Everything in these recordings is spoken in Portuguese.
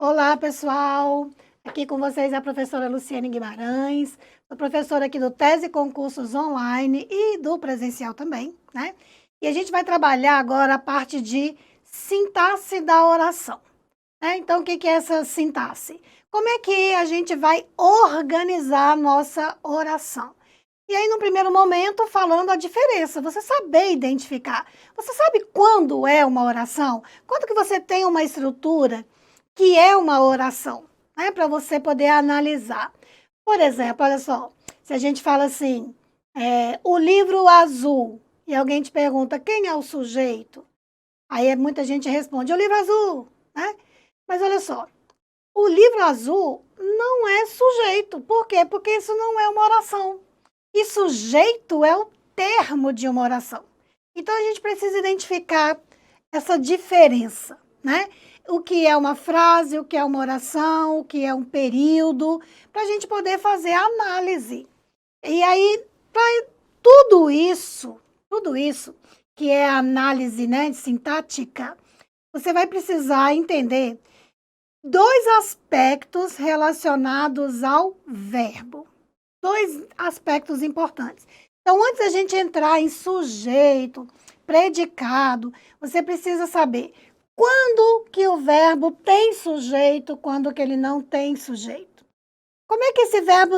Olá, pessoal! Aqui com vocês é a professora Luciane Guimarães, sou professora aqui do Tese Concursos Online e do presencial também, né? E a gente vai trabalhar agora a parte de sintaxe da oração, né? Então, o que é essa sintaxe? Como é que a gente vai organizar a nossa oração? E aí, no primeiro momento, falando a diferença, você saber identificar. Você sabe quando é uma oração? Quando que você tem uma estrutura que é uma oração, né? Para você poder analisar. Por exemplo, olha só, se a gente fala assim, o livro azul, e alguém te pergunta quem é o sujeito, aí muita gente responde, o livro azul, né? Mas olha só, o livro azul não é sujeito. Por quê? Porque isso não é uma oração. E sujeito é o termo de uma oração. Então, a gente precisa identificar essa diferença, né? O que é uma frase, o que é uma oração, o que é um período, para a gente poder fazer a análise. E aí, para tudo isso, que é a análise, né, sintática, você vai precisar entender dois aspectos relacionados ao verbo. Dois aspectos importantes. Então, antes da gente entrar em sujeito, predicado, você precisa saber quando que o verbo tem sujeito, quando que ele não tem sujeito. Como é que esse verbo,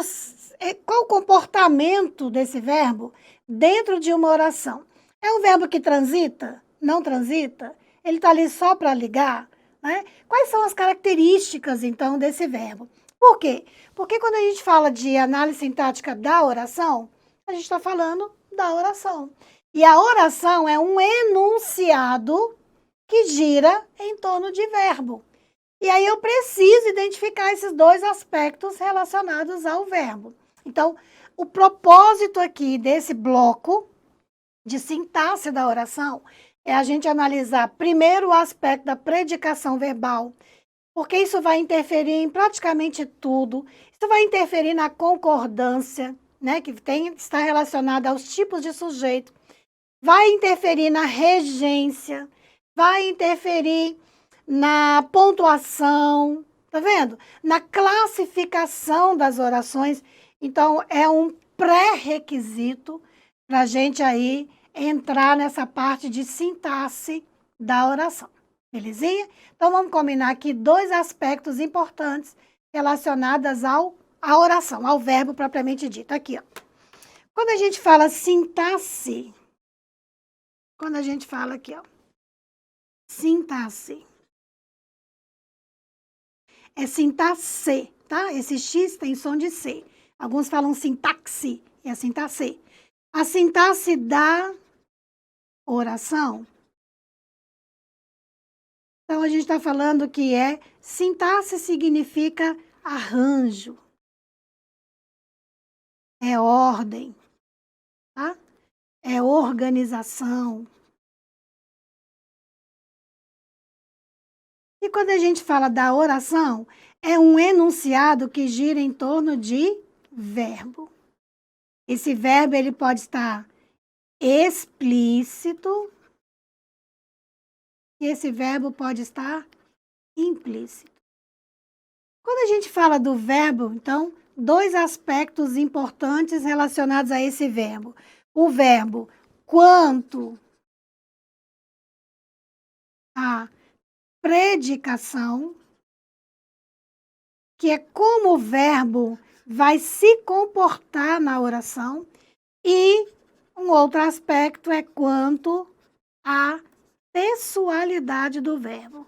qual o comportamento desse verbo dentro de uma oração? É um verbo que transita? Não transita? Ele está ali só para ligar? Né? Quais são as características, então, desse verbo? Por quê? Porque quando a gente fala de análise sintática da oração, a gente está falando da oração. E a oração é um enunciado que gira em torno de verbo. E aí eu preciso identificar esses dois aspectos relacionados ao verbo. Então, o propósito aqui desse bloco de sintaxe da oração é a gente analisar primeiro o aspecto da predicação verbal, porque isso vai interferir em praticamente tudo. Isso vai interferir na concordância, né, que está relacionada aos tipos de sujeito. Vai interferir na regência, vai interferir na pontuação, tá vendo? Na classificação das orações. Então, é um pré-requisito para a gente aí entrar nessa parte de sintaxe da oração. Belezinha? Então, vamos combinar aqui dois aspectos importantes relacionados à oração, ao verbo propriamente dito. Aqui, ó. Quando a gente fala sintaxe, quando a gente fala aqui, ó, sintaxe, é sintaxe, tá? Esse X tem som de C. Alguns falam sintaxe, é sintaxe. A sintaxe da oração. Então, a gente está falando que sintaxe significa arranjo, é ordem, tá? É organização. E quando a gente fala da oração, é um enunciado que gira em torno de verbo. Esse verbo ele pode estar explícito e esse verbo pode estar implícito. Quando a gente fala do verbo, então, dois aspectos importantes relacionados a esse verbo. O verbo quanto à predicação, que é como o verbo vai se comportar na oração, e um outro aspecto é quanto à pessoalidade do verbo.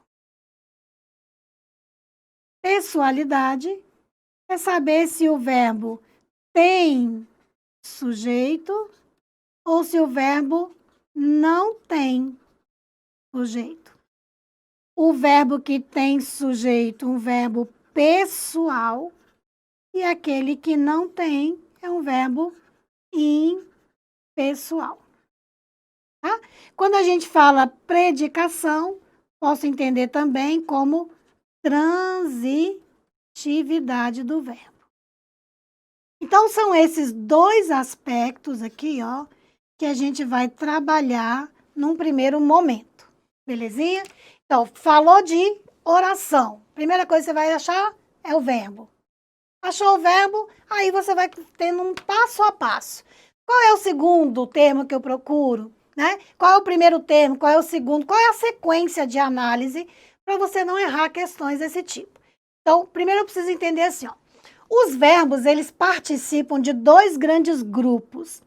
Pessoalidade é saber se o verbo tem sujeito ou se o verbo não tem sujeito. O verbo que tem sujeito, um verbo pessoal, e aquele que não tem é um verbo impessoal. Tá? Quando a gente fala predicação, posso entender também como transitividade do verbo. Então, são esses dois aspectos aqui, ó, que a gente vai trabalhar num primeiro momento. Belezinha? Então, falou de oração. Primeira coisa que você vai achar é o verbo. Achou o verbo, aí você vai tendo um passo a passo. Qual é o segundo termo que eu procuro? Né? Qual é o primeiro termo? Qual é o segundo? Qual é a sequência de análise para você não errar questões desse tipo? Então, primeiro eu preciso entender assim, ó. Os verbos, eles participam de dois grandes grupos.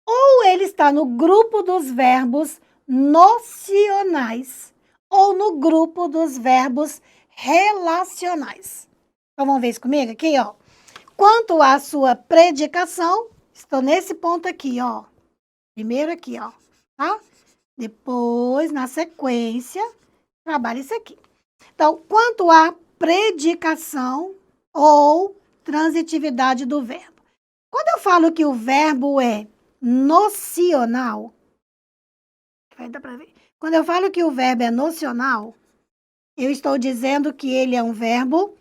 Ou ele está no grupo dos verbos nocionais, ou no grupo dos verbos relacionais. Então, vamos ver isso comigo aqui, ó. Quanto à sua predicação, estou nesse ponto aqui, ó. Primeiro aqui, ó, tá? Depois, na sequência, trabalha isso aqui. Então, quanto à predicação ou transitividade do verbo. Quando eu falo que o verbo é nocional, vai dar para ver. Quando eu falo que o verbo é nocional, eu estou dizendo que ele é um verbo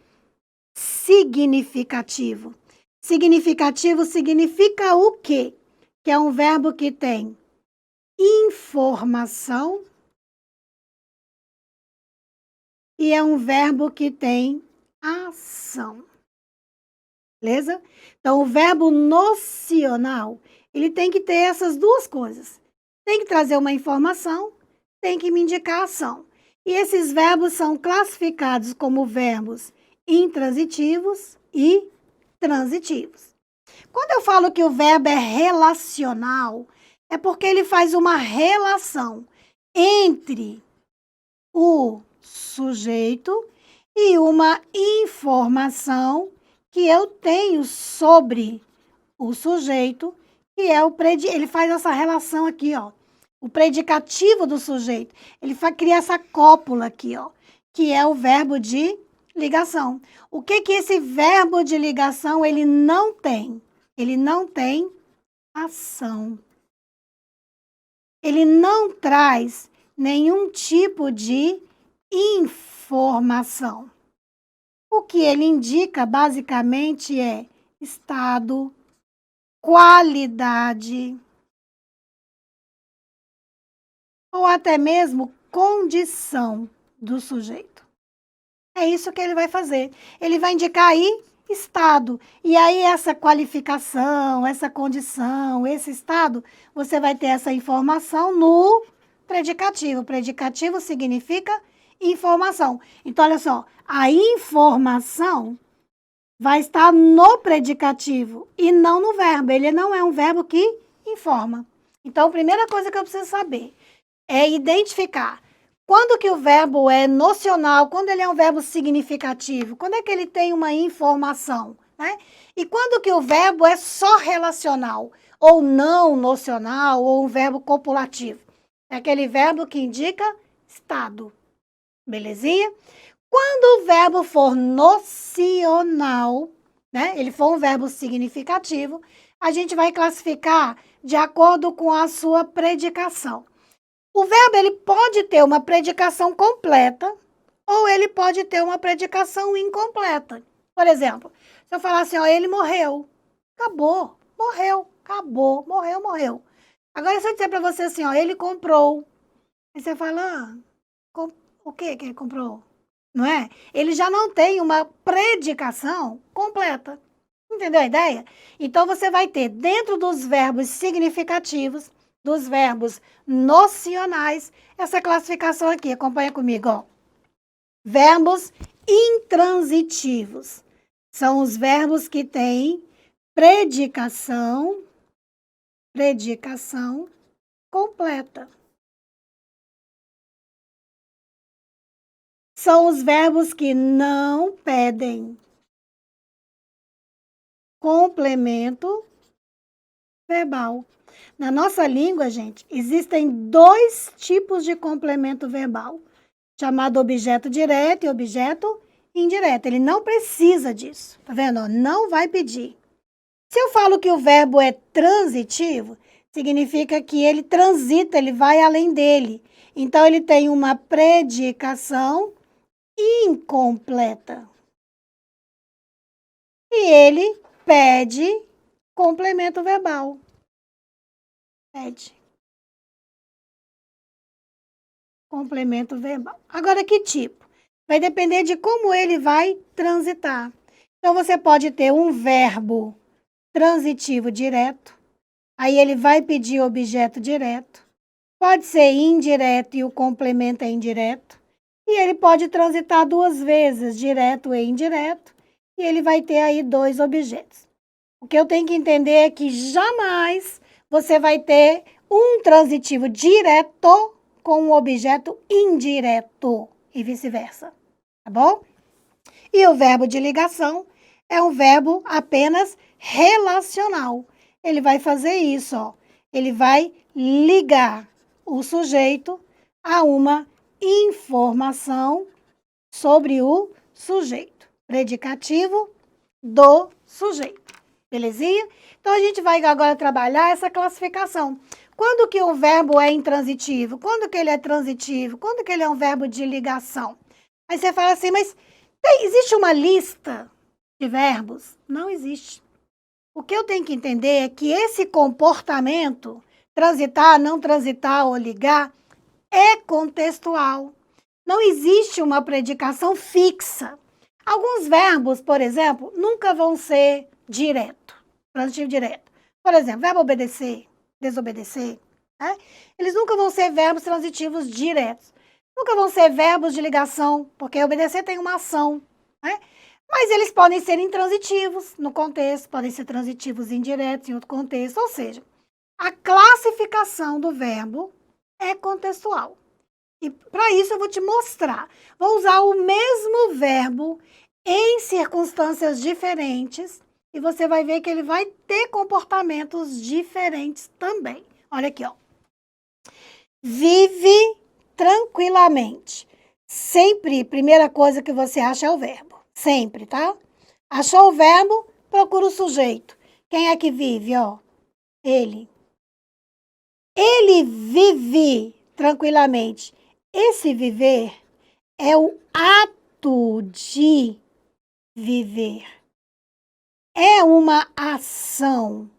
significativo. Significativo significa o quê? Que é um verbo que tem informação e é um verbo que tem ação. Beleza? Então, o verbo nocional, ele tem que ter essas duas coisas. Tem que trazer uma informação, tem que me indicar ação. E esses verbos são classificados como verbos intransitivos e transitivos. Quando eu falo que o verbo é relacional, é porque ele faz uma relação entre o sujeito e uma informação que eu tenho sobre o sujeito, que é ele faz essa relação aqui, ó. O predicativo do sujeito. Ele cria essa cópula aqui, ó, que é o verbo de ligação. O que que esse verbo de ligação ele não tem? Ele não tem ação. Ele não traz nenhum tipo de informação. O que ele indica basicamente é estado, qualidade ou até mesmo condição do sujeito. É isso que ele vai fazer. Ele vai indicar aí estado. E aí essa qualificação, essa condição, esse estado, você vai ter essa informação no predicativo. Predicativo significa informação. Então, olha só, a informação vai estar no predicativo e não no verbo. Ele não é um verbo que informa. Então, a primeira coisa que eu preciso saber é identificar quando que o verbo é nocional, quando ele é um verbo significativo, quando é que ele tem uma informação, né? E quando que o verbo é só relacional, ou não nocional, ou um verbo copulativo. É aquele verbo que indica estado. Belezinha? Quando o verbo for nocional, né? Ele for um verbo significativo, a gente vai classificar de acordo com a sua predicação. O verbo ele pode ter uma predicação completa ou ele pode ter uma predicação incompleta. Por exemplo, se eu falar assim, ó, ele morreu, acabou, morreu, acabou, morreu, morreu. Agora, se eu disser para você assim, ó, ele comprou, aí você fala, o que ele comprou? Não é? Ele já não tem uma predicação completa. Entendeu a ideia? Então, você vai ter dentro dos verbos significativos, dos verbos nocionais, essa classificação aqui. Acompanha comigo, ó. Verbos intransitivos. São os verbos que têm predicação completa. São os verbos que não pedem complemento verbal. Na nossa língua, gente, existem dois tipos de complemento verbal, chamado objeto direto e objeto indireto. Ele não precisa disso, tá vendo? Não vai pedir. Se eu falo que o verbo é transitivo, significa que ele transita, ele vai além dele. Então, ele tem uma predicação incompleta. E ele pede complemento verbal. Pede. Complemento verbal. Agora, que tipo? Vai depender de como ele vai transitar. Então, você pode ter um verbo transitivo direto, aí ele vai pedir objeto direto. Pode ser indireto e o complemento é indireto. E ele pode transitar duas vezes, direto e indireto, e ele vai ter aí dois objetos. O que eu tenho que entender é que jamais você vai ter um transitivo direto com um objeto indireto e vice-versa, tá bom? E o verbo de ligação é um verbo apenas relacional. Ele vai fazer isso, ó. Ele vai ligar o sujeito a uma informação sobre o sujeito. Predicativo do sujeito. Belezinha? Então, a gente vai agora trabalhar essa classificação. Quando que o verbo é intransitivo? Quando que ele é transitivo? Quando que ele é um verbo de ligação? Aí você fala assim, mas existe uma lista de verbos? Não existe. O que eu tenho que entender é que esse comportamento, transitar, não transitar ou ligar, é contextual. Não existe uma predicação fixa. Alguns verbos, por exemplo, nunca vão ser direto, transitivo direto. Por exemplo, verbo obedecer, desobedecer, né? Eles nunca vão ser verbos transitivos diretos. Nunca vão ser verbos de ligação, porque obedecer tem uma ação, né? Mas eles podem ser intransitivos no contexto, podem ser transitivos indiretos em outro contexto. Ou seja, a classificação do verbo é contextual. E para isso eu vou te mostrar. Vou usar o mesmo verbo em circunstâncias diferentes e você vai ver que ele vai ter comportamentos diferentes também. Olha aqui, ó. Vive tranquilamente. Sempre, primeira coisa que você acha é o verbo. Sempre, tá? Achou o verbo, procura o sujeito. Quem é que vive, ó? Ele. Ele vive tranquilamente. Esse viver é o ato de viver. É uma ação.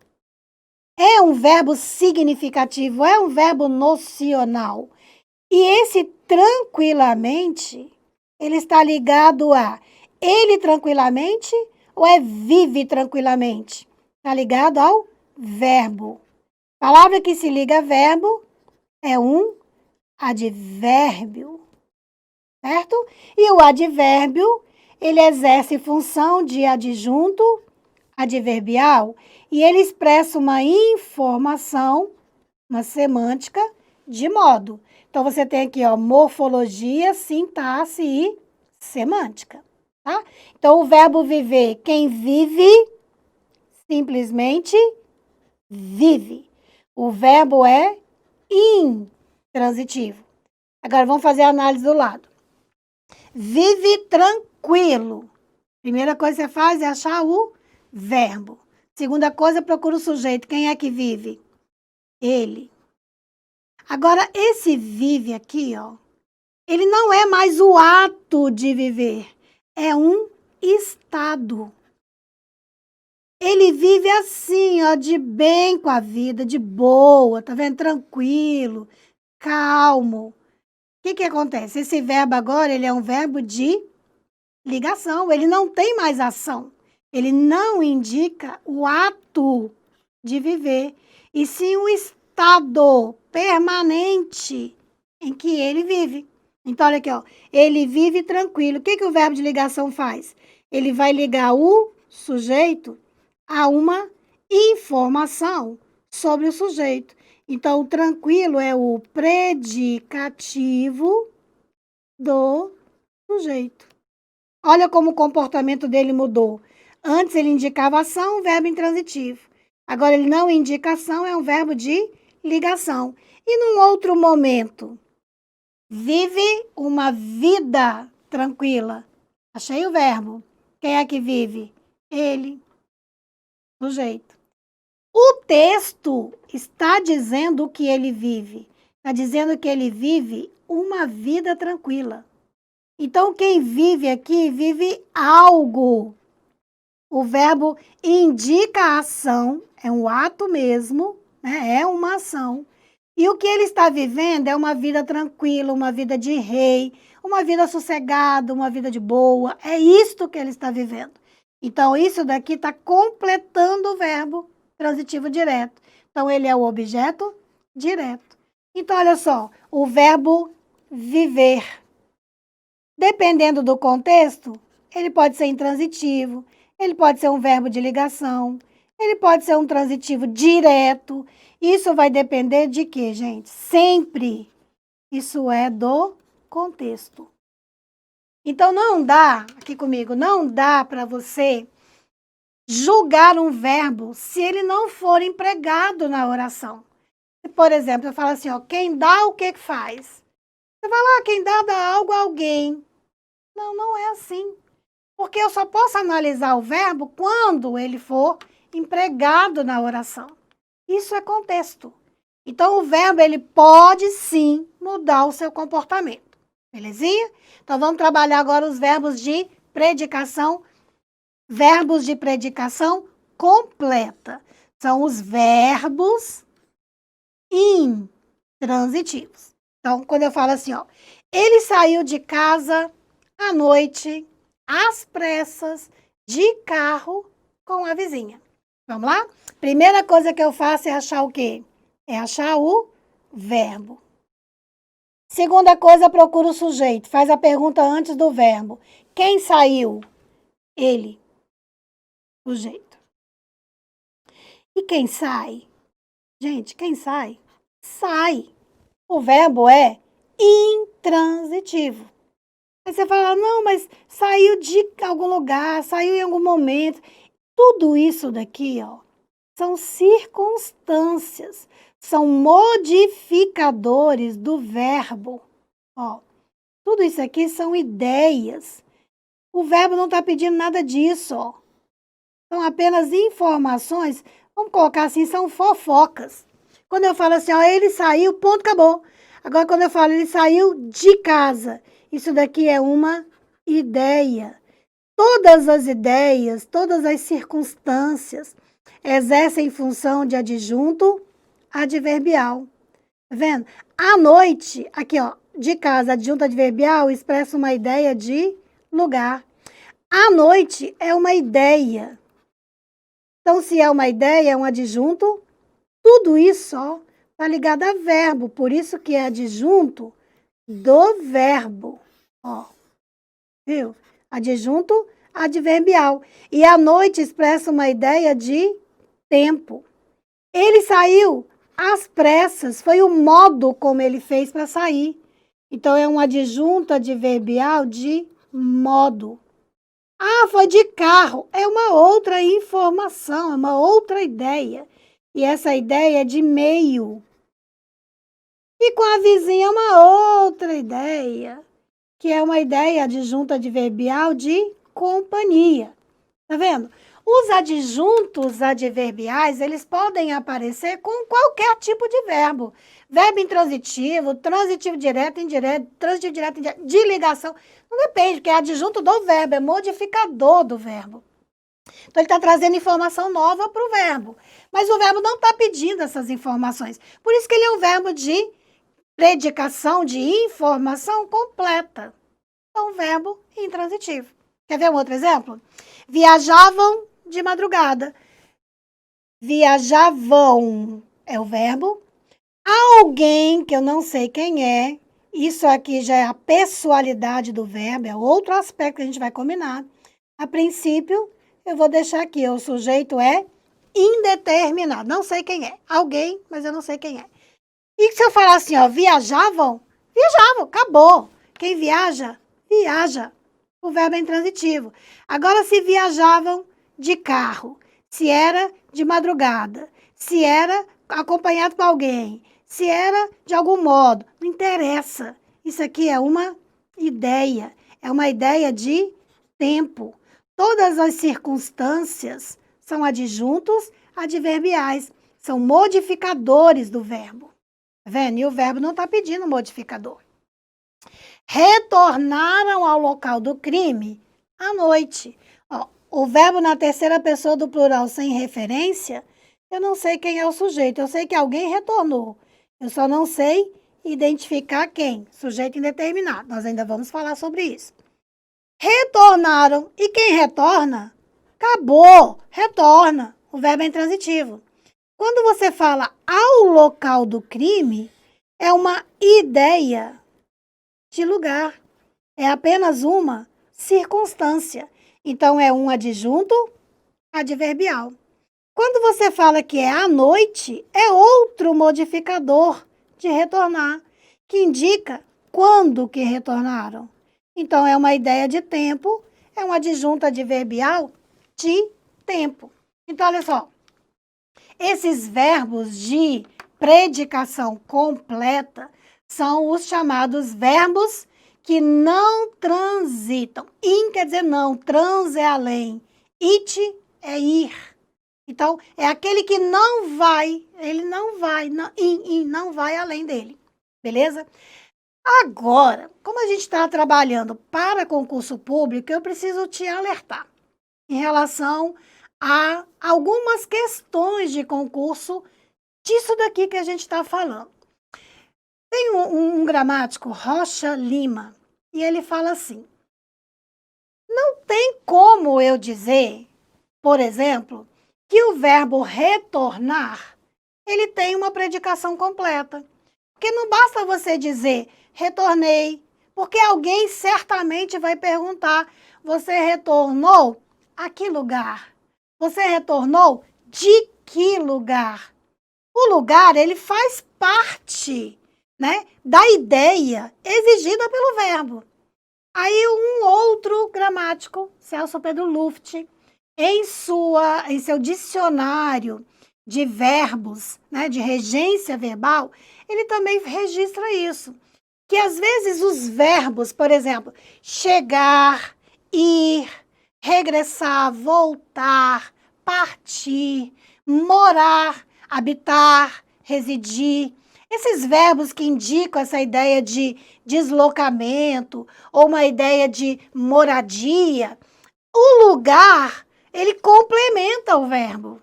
É um verbo significativo, é um verbo nocional. E esse tranquilamente, ele está ligado a ele tranquilamente ou é vive tranquilamente? Está ligado ao verbo. Palavra que se liga a verbo é um advérbio, certo? E o advérbio, ele exerce função de adjunto adverbial e ele expressa uma informação, uma semântica de modo. Então, você tem aqui, ó, morfologia, sintaxe e semântica, tá? Então, o verbo viver, quem vive, simplesmente vive. O verbo é intransitivo. Agora, vamos fazer a análise do lado. Vive tranquilo. Primeira coisa que você faz é achar o verbo. Segunda coisa, procura o sujeito. Quem é que vive? Ele. Agora, esse vive aqui, ó, ele não é mais o ato de viver, é um estado. Ele vive assim, ó, de bem com a vida, de boa, tá vendo? Tranquilo, calmo. O que acontece? Esse verbo agora, ele é um verbo de ligação, ele não tem mais ação. Ele não indica o ato de viver, e sim o estado permanente em que ele vive. Então, olha aqui, ó. Ele vive tranquilo. O que o verbo de ligação faz? Ele vai ligar o sujeito a uma informação sobre o sujeito. Então, o tranquilo é o predicativo do sujeito. Olha como o comportamento dele mudou. Antes ele indicava ação, verbo intransitivo. Agora ele não indica ação, é um verbo de ligação. E num outro momento, vive uma vida tranquila. Achei o verbo. Quem é que vive? Ele, sujeito. O texto está dizendo o que ele vive. Está dizendo que ele vive uma vida tranquila. Então, quem vive aqui, vive algo. O verbo indica a ação, é um ato mesmo, né? É uma ação. E o que ele está vivendo é uma vida tranquila, uma vida de rei, uma vida sossegada, uma vida de boa. É isto que ele está vivendo. Então, isso daqui está completando o verbo transitivo direto. Então, ele é o objeto direto. Então, olha só, o verbo viver. Dependendo do contexto, ele pode ser intransitivo, ele pode ser um verbo de ligação, ele pode ser um transitivo direto. Isso vai depender de quê, gente? Sempre. Isso é do contexto. Então, não dá, aqui comigo, não dá para você julgar um verbo se ele não for empregado na oração. Por exemplo, eu falo assim, ó, quem dá, o que faz? Você fala, quem dá algo a alguém. Não, não é assim. Porque eu só posso analisar o verbo quando ele for empregado na oração. Isso é contexto. Então, o verbo, ele pode sim mudar o seu comportamento. Belezinha? Então, vamos trabalhar agora os verbos de predicação. Verbos de predicação completa. São os verbos intransitivos. Então, quando eu falo assim, ó, ele saiu de casa à noite, às pressas, de carro com a vizinha. Vamos lá? Primeira coisa que eu faço é achar o quê? É achar o verbo. Segunda coisa, procura o sujeito. Faz a pergunta antes do verbo. Quem saiu? Ele. Sujeito. E quem sai? Gente, quem sai? Sai. O verbo é intransitivo. Aí você fala, não, mas saiu de algum lugar, saiu em algum momento. Tudo isso daqui, ó, são circunstâncias, são modificadores do verbo. Ó, tudo isso aqui são ideias. O verbo não está pedindo nada disso, ó. São apenas informações, vamos colocar assim, são fofocas. Quando eu falo assim, ó, ele saiu, ponto, acabou. Agora, quando eu falo ele saiu de casa, isso daqui é uma ideia. Todas as ideias, todas as circunstâncias exercem função de adjunto adverbial. Tá vendo? À noite, aqui ó, de casa, adjunto adverbial expressa uma ideia de lugar. À noite é uma ideia. Então, se é uma ideia, é um adjunto, tudo isso ó, tá ligado a verbo, por isso que é adjunto do verbo. Ó, viu? Adjunto adverbial. E à noite expressa uma ideia de tempo. Ele saiu às pressas, foi o modo como ele fez para sair. Então, é um adjunto adverbial de modo. Ah, foi de carro. É uma outra informação, é uma outra ideia. E essa ideia é de meio. E com a vizinha é uma outra ideia, que é uma ideia adjunta adverbial de companhia. Tá vendo? Os adjuntos adverbiais, eles podem aparecer com qualquer tipo de verbo. Verbo intransitivo, transitivo direto, indireto, transitivo direto, indireto, de ligação. Não depende, porque é adjunto do verbo, é modificador do verbo. Então, ele está trazendo informação nova para o verbo. Mas o verbo não está pedindo essas informações. Por isso que ele é um verbo de predicação, de informação completa. Então, verbo intransitivo. Quer ver um outro exemplo? Viajavam de madrugada. Viajavam é o verbo. Alguém, que eu não sei quem é, isso aqui já é a pessoalidade do verbo, é outro aspecto que a gente vai combinar. A princípio, eu vou deixar aqui, o sujeito é indeterminado, não sei quem é. Alguém, mas eu não sei quem é. E se eu falar assim, ó, viajavam? Viajavam, acabou. Quem viaja, viaja. O verbo é intransitivo. Agora, se viajavam de carro, se era de madrugada, se era acompanhado por alguém, se era de algum modo, não interessa. Isso aqui é uma ideia de tempo. Todas as circunstâncias são adjuntos adverbiais, são modificadores do verbo. Tá vendo? E o verbo não está pedindo modificador. Retornaram ao local do crime à noite. Ó, o verbo na terceira pessoa do plural sem referência, eu não sei quem é o sujeito. Eu sei que alguém retornou. Eu só não sei identificar quem? Sujeito indeterminado. Nós ainda vamos falar sobre isso. Retornaram. E quem retorna? Acabou. Retorna. O verbo é intransitivo. Quando você fala ao local do crime, é uma ideia de lugar. É apenas uma circunstância. Então, é um adjunto adverbial. Quando você fala que é à noite, é outro modificador de retornar, que indica quando que retornaram. Então, é uma ideia de tempo, é um adjunto adverbial de tempo. Então, olha só, esses verbos de predicação completa são os chamados verbos que não transitam. In quer dizer não, trans é além, it é ir. Então, é aquele que não vai, ele não vai, não vai além dele, beleza? Agora, como a gente está trabalhando para concurso público, eu preciso te alertar em relação a algumas questões de concurso disso daqui que a gente está falando. Tem um gramático, Rocha Lima, e ele fala assim, não tem como eu dizer, por exemplo, que o verbo retornar, ele tem uma predicação completa. Porque não basta você dizer, retornei, porque alguém certamente vai perguntar, você retornou a que lugar? Você retornou de que lugar? O lugar, ele faz parte, né, da ideia exigida pelo verbo. Aí um outro gramático, Celso Pedro Luft, em seu dicionário de verbos, né, de regência verbal, ele também registra isso. Que às vezes os verbos, por exemplo, chegar, ir, regressar, voltar, partir, morar, habitar, residir, esses verbos que indicam essa ideia de deslocamento ou uma ideia de moradia, o lugar, ele complementa o verbo.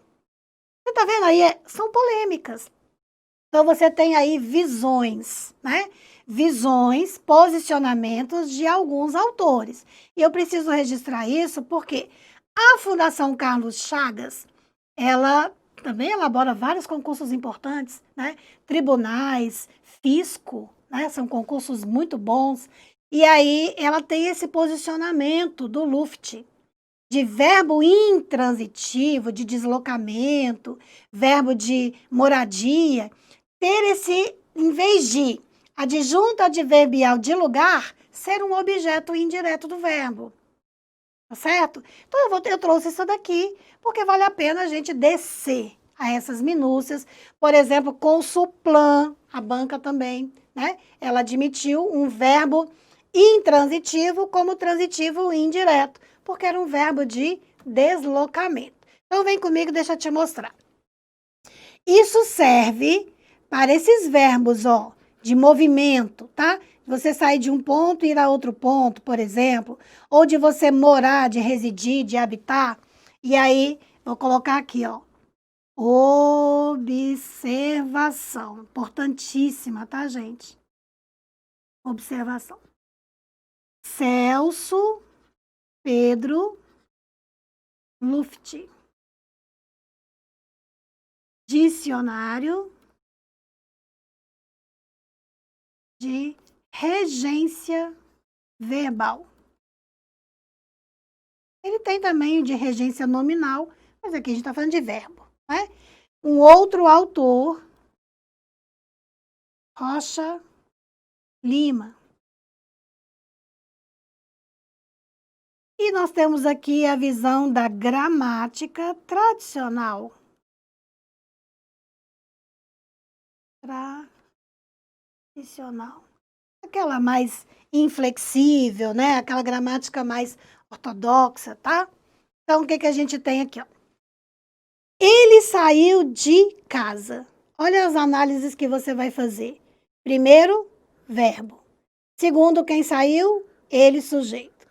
Você está vendo aí? São polêmicas. Então, você tem aí visões, né? Visões, posicionamentos de alguns autores. E eu preciso registrar isso porque a Fundação Carlos Chagas, ela também elabora vários concursos importantes, né? Tribunais, fisco, né? São concursos muito bons. E aí, ela tem esse posicionamento do Luft, de verbo intransitivo, de deslocamento, verbo de moradia, ter esse, em vez de adjunto adverbial de lugar, ser um objeto indireto do verbo. Tá certo? Então, eu trouxe isso daqui, porque vale a pena a gente descer a essas minúcias. Por exemplo, Consulplan, a banca também, né? Ela admitiu um verbo intransitivo como transitivo indireto, porque era um verbo de deslocamento. Então, vem comigo, deixa eu te mostrar. Isso serve para esses verbos, ó, de movimento, tá? Você sair de um ponto e ir a outro ponto, por exemplo, ou de você morar, de residir, de habitar. E aí, vou colocar aqui, ó, observação. Importantíssima, tá, gente? Observação. Celso Pedro Luft. Dicionário de regência verbal. Ele tem também o de regência nominal, mas aqui a gente está falando de verbo, né? Um outro autor, Rocha Lima. E nós temos aqui a visão da gramática tradicional. Tradicional. Aquela mais inflexível, né? Aquela gramática mais ortodoxa, tá? Então, o que que a gente tem aqui, ó? Ele saiu de casa. Olha as análises que você vai fazer. Primeiro, verbo. Segundo, quem saiu? Ele, sujeito.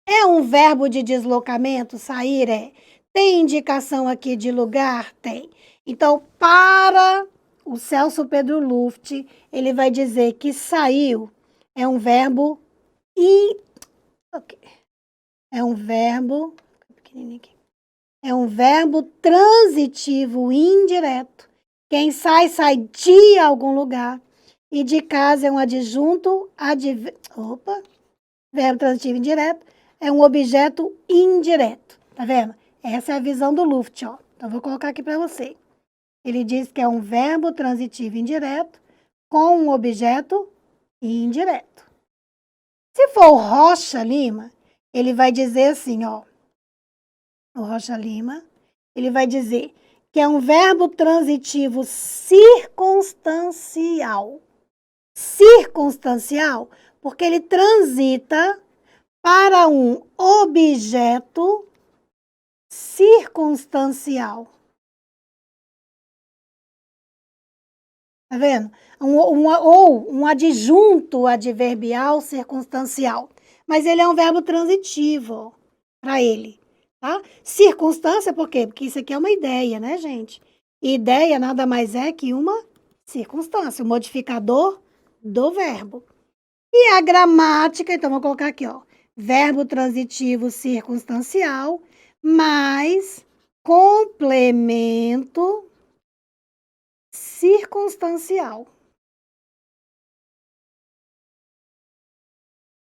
É um verbo de deslocamento? Sair é. Tem indicação aqui de lugar? Tem. Então, para o Celso Pedro Luft, ele vai dizer que saiu é um verbo é um verbo é um verbo transitivo indireto. Quem sai, sai de algum lugar. E de casa é um adjunto, verbo transitivo indireto, é um objeto indireto. Tá vendo? Essa é a visão do Luft, ó. Então, vou colocar aqui para você. Ele diz que é um verbo transitivo indireto com um objeto indireto. Se for o Rocha Lima, ele vai dizer assim, ó. O Rocha Lima, ele vai dizer que é um verbo transitivo circunstancial. Circunstancial, porque ele transita para um objeto circunstancial. Tá vendo? Ou um adjunto adverbial circunstancial. Mas ele é um verbo transitivo para ele. Tá? Circunstância, por quê? Porque isso aqui é uma ideia, né, gente? E ideia nada mais é que uma circunstância, o modificador do verbo. E a gramática, então, vou colocar aqui, ó. Verbo transitivo circunstancial mais complemento circunstancial.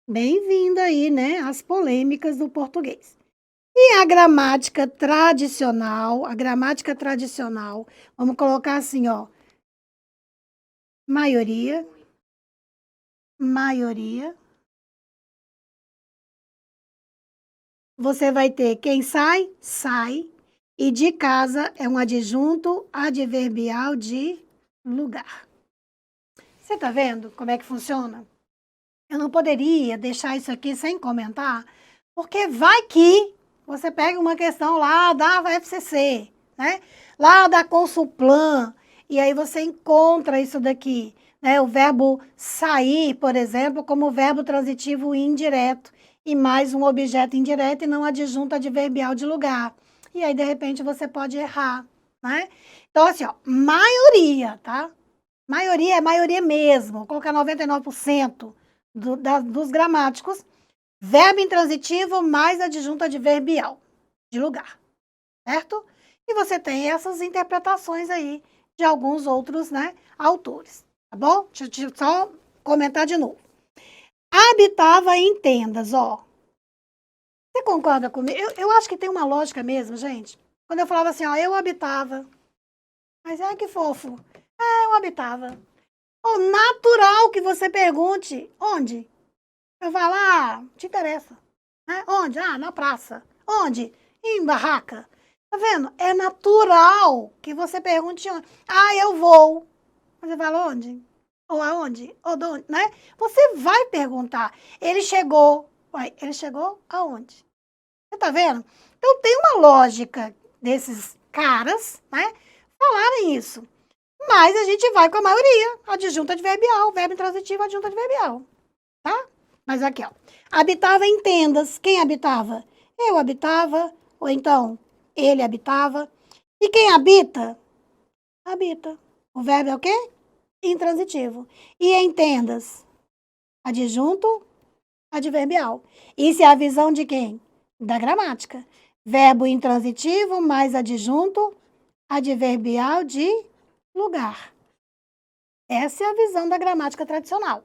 Bem-vindo aí, né, às polêmicas do português. E a gramática tradicional, vamos colocar assim, ó, maioria, você vai ter quem sai, sai, e de casa é um adjunto adverbial de lugar. Você tá vendo como é que funciona? Eu não poderia deixar isso aqui sem comentar, porque vai que você pega uma questão lá da FCC, né? Lá da Consulplan, e aí você encontra isso daqui, né? O verbo sair, por exemplo, como verbo transitivo indireto, e mais um objeto indireto e não adjunto adverbial de lugar. E aí, de repente, você pode errar, né? Então, assim, ó, maioria, tá? Maioria é maioria mesmo, vou colocar 99% dos gramáticos, verbo intransitivo mais adjunto adverbial de lugar, certo? E você tem essas interpretações aí de alguns outros, né, autores, tá bom? Deixa eu só comentar de novo. Habitava em tendas, ó. Você concorda comigo? Eu acho que tem uma lógica mesmo, gente. Quando eu falava assim, ó, eu habitava. Mas que fofo. Eu habitava. Ó, natural que você pergunte, onde? Eu falo, te interessa. Né? Onde? Na praça. Onde? Em barraca. Tá vendo? É natural que você pergunte onde. Eu vou. Você fala onde? Ou aonde? Ou de onde? Né? Você vai perguntar. Ele chegou. Ele chegou aonde? Você tá vendo? Então tem uma lógica desses caras, né? Falarem isso. Mas a gente vai com a maioria. Adjunto adverbial, verbo intransitivo, adjunto adverbial. Tá? Mas aqui, ó. Habitava em tendas. Quem habitava? Eu habitava. Ou então, ele habitava. E quem habita? Habita. O verbo é o quê? Intransitivo. E em tendas? Adjunto adverbial. Isso é a visão de quem? Da gramática. Verbo intransitivo mais adjunto adverbial de lugar. Essa é a visão da gramática tradicional.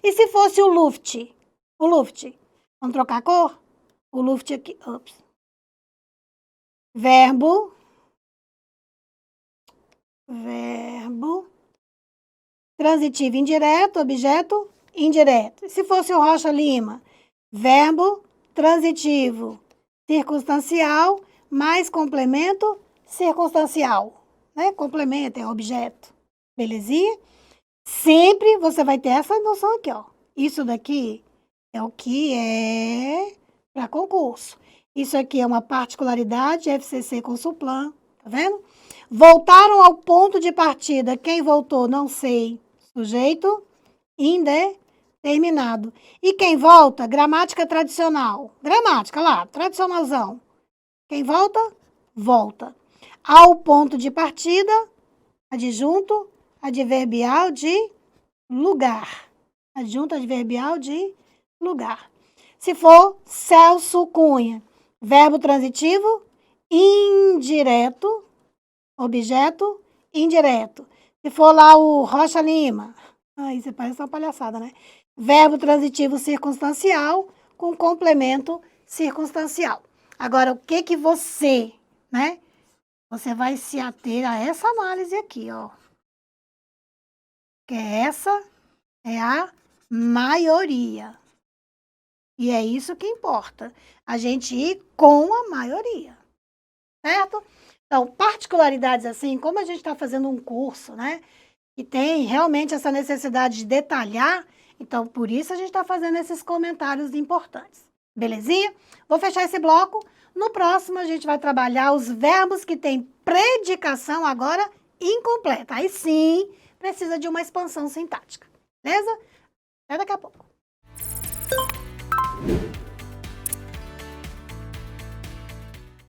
E se fosse o Luft? O Luft. Vamos trocar a cor? O Luft aqui. Ups. Verbo. Transitivo indireto, objeto indireto. E se fosse o Rocha Lima? Verbo transitivo circunstancial mais complemento circunstancial. Né? Complemento é objeto. Belezinha? Sempre você vai ter essa noção aqui, ó. Isso daqui é o que é para concurso. Isso aqui é uma particularidade FCC Consulplan, tá vendo? Voltaram ao ponto de partida. Quem voltou? Não sei. Sujeito indeterminado. E quem volta? Gramática tradicional. Gramática lá, tradicionalzão. Quem volta? Volta. Ao ponto de partida, adjunto adverbial de lugar. Adjunto adverbial de lugar. Se for Celso Cunha, verbo transitivo indireto, objeto indireto. Se for lá o Rocha Lima, aí você parece uma palhaçada, né? Verbo transitivo circunstancial com complemento circunstancial. Agora, o que que você, né? Você vai se ater a essa análise aqui, ó. Que essa é a maioria. E é isso que importa, a gente ir com a maioria, certo? Então, particularidades assim, como a gente está fazendo um curso, né? E tem realmente essa necessidade de detalhar, então por isso a gente está fazendo esses comentários importantes. Belezinha? Vou fechar esse bloco. No próximo a gente vai trabalhar os verbos que têm predicação agora incompleta. Aí sim, precisa de uma expansão sintática. Beleza? Até daqui a pouco.